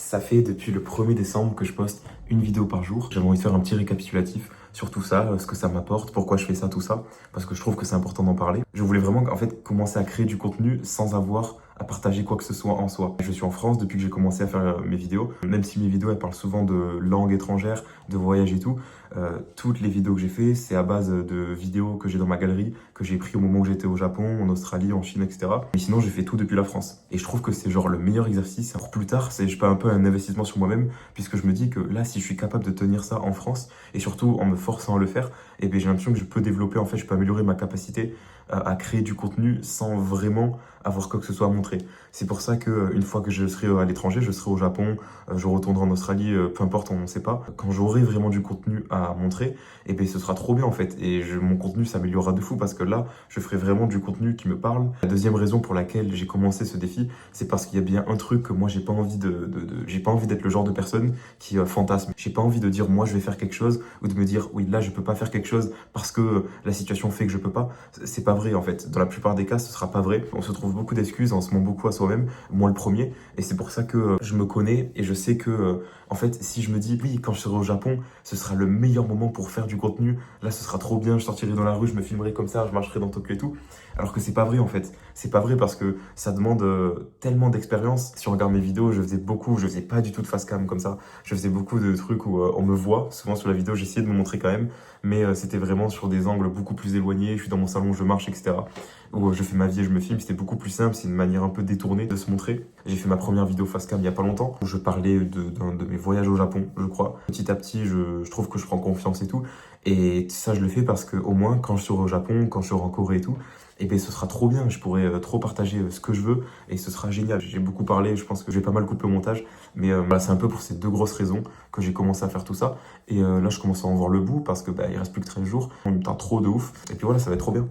Ça fait depuis le 1er décembre que je poste une vidéo par jour. J'avais envie de faire un petit récapitulatif sur tout ça, ce que ça m'apporte, pourquoi je fais ça, tout ça, parce que je trouve que c'est important d'en parler. Je voulais vraiment en fait commencer à créer du contenu sans avoir à partager quoi que ce soit en soi. Je suis en France depuis que j'ai commencé à faire mes vidéos, même si mes vidéos elles parlent souvent de langues étrangères, de voyage et tout. Toutes les vidéos que j'ai fait, c'est à base de vidéos que j'ai dans ma galerie, que j'ai pris au moment où j'étais au Japon, en Australie, en Chine, etc. Mais sinon, j'ai fait tout depuis la France. Et je trouve que c'est genre le meilleur exercice. Pour plus tard, c'est je fais un peu un investissement sur moi-même, puisque je me dis que là, si je suis capable de tenir ça en France, et surtout en me forçant à le faire, et bien j'ai l'impression que je peux développer, en fait, je peux améliorer ma capacité à créer du contenu sans vraiment avoir quoi que ce soit à montrer. C'est pour ça que une fois que je serai à l'étranger, je serai au Japon, je retournerai en Australie, peu importe, on ne sait pas. Quand j'aurai vraiment du contenu à montrer, et bien ce sera trop bien en fait. Et mon contenu s'améliorera de fou parce que là, je ferai vraiment du contenu qui me parle. La deuxième raison pour laquelle j'ai commencé ce défi, c'est parce qu'il y a bien un truc que moi j'ai pas envie j'ai pas envie d'être le genre de personne qui fantasme. J'ai pas envie de dire moi je vais faire quelque chose ou de me dire oui là je peux pas faire quelque chose parce que la situation fait que je peux pas. C'est pas vrai en fait. Dans la plupart des cas, ce sera pas vrai. On se trouve beaucoup d'excuses, on se ment beaucoup à soi-même, moi le premier. Et c'est pour ça que je me connais et je sais que en fait, si je me dis oui, quand je serai au Japon, ce sera le meilleur moment pour faire du contenu. Là, ce sera trop bien. Je sortirai dans la rue, je me filmerai comme ça, je marcherai dans Tokyo et tout. Alors que c'est pas vrai en fait. C'est pas vrai parce que ça demande tellement d'expérience. Si on regarde mes vidéos, je faisais pas du tout de face cam comme ça. Je faisais beaucoup de trucs où on me voit. Souvent sur la vidéo, j'essayais de me montrer quand même, mais c'était vraiment sur des angles beaucoup plus éloignés. Je suis dans mon salon, je marche, etc. Où je fais ma vie et je me filme. C'était beaucoup plus simple. C'est une manière un peu détournée de se montrer. J'ai fait ma première vidéo face cam il y a pas longtemps où je parlais d'un de mes voyages au Japon, je crois. Petit à petit, je trouve que je prends confiance et tout. Et ça, je le fais parce que au moins, quand je serai au Japon, quand je serai en Corée et tout, et ben ce sera trop bien. Je pourrai trop partager ce que je veux et ce sera génial. J'ai beaucoup parlé, je pense que je vais pas mal couper au montage, mais voilà, c'est un peu pour ces deux grosses raisons que j'ai commencé à faire tout ça. Et là, je commence à en voir le bout parce que il reste plus que 13 jours. On me tend trop de ouf. Et puis voilà, ça va être trop bien.